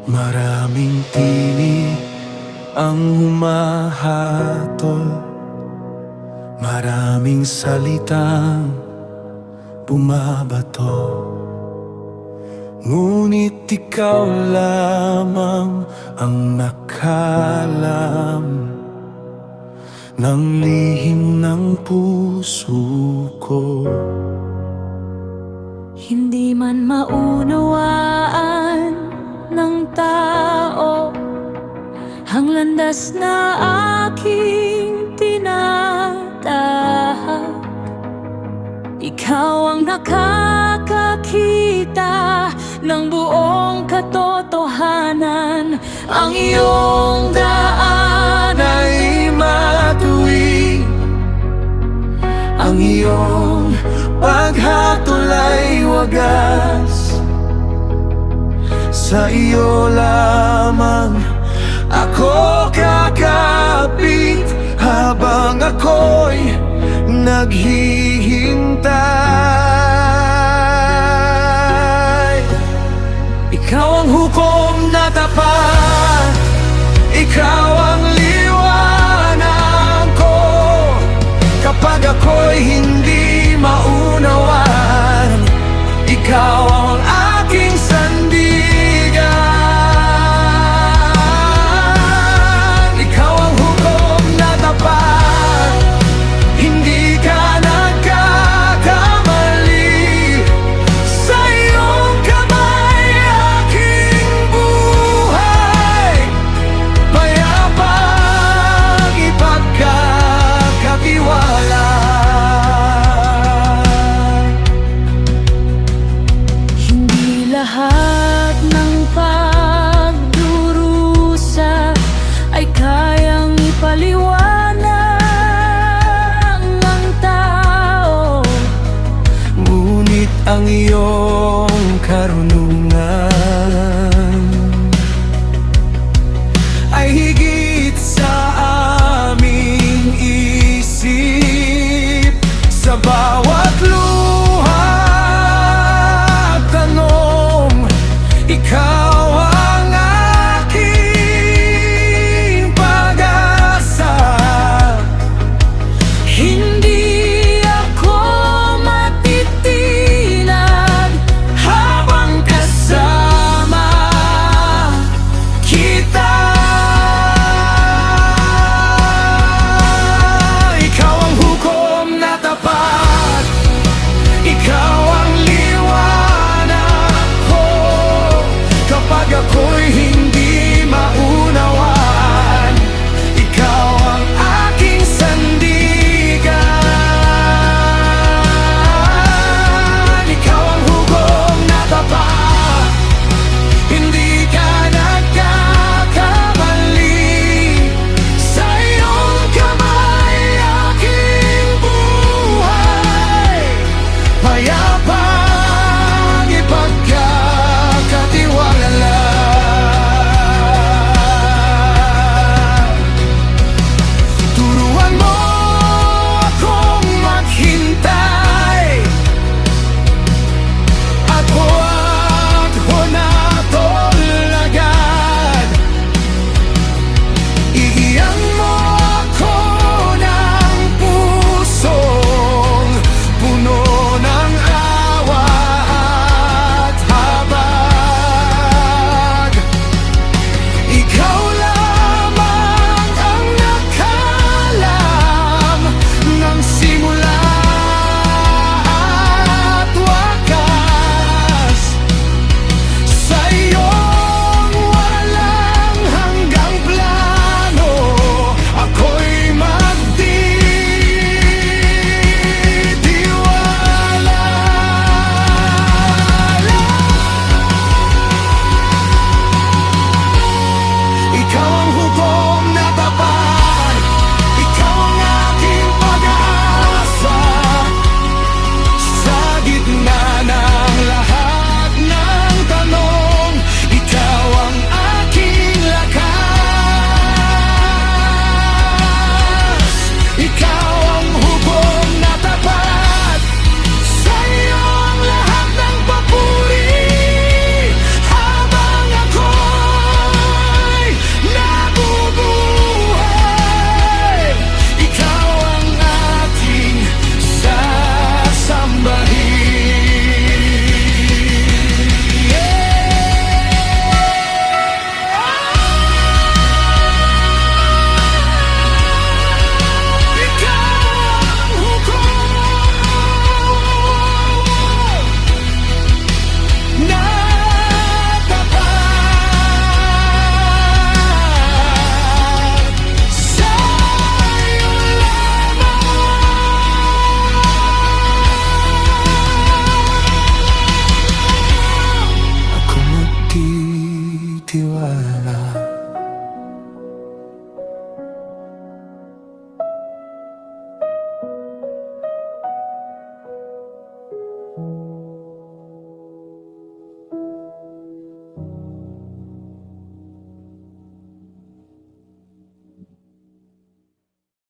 Maraming tinig ang humahatol, maraming salitang bumabato. Ngunit ikaw lamang ang nakalam ng lihim ng puso ko. Hindi man maunawaan ng tao ang landas na aking tinatahak, ikaw ang nakakakita ng buong katotohanan. Ang iyong daan ay matuwid, ang iyong paghatol ay wagas. Sa iyo lamang ako kakapit habang ako'y naghihintay. Ikaw ang hukom na tapat, ikaw ang liwanag ko kapag ako'y hindi maunawaan. Ikaw ang aking sandigan, ikaw ang hukom na tapat, hindi ka nagkakamali. Sa iyong kamay aking buhay, payapang ipagkakatiwala. Hindi pagtitiwala.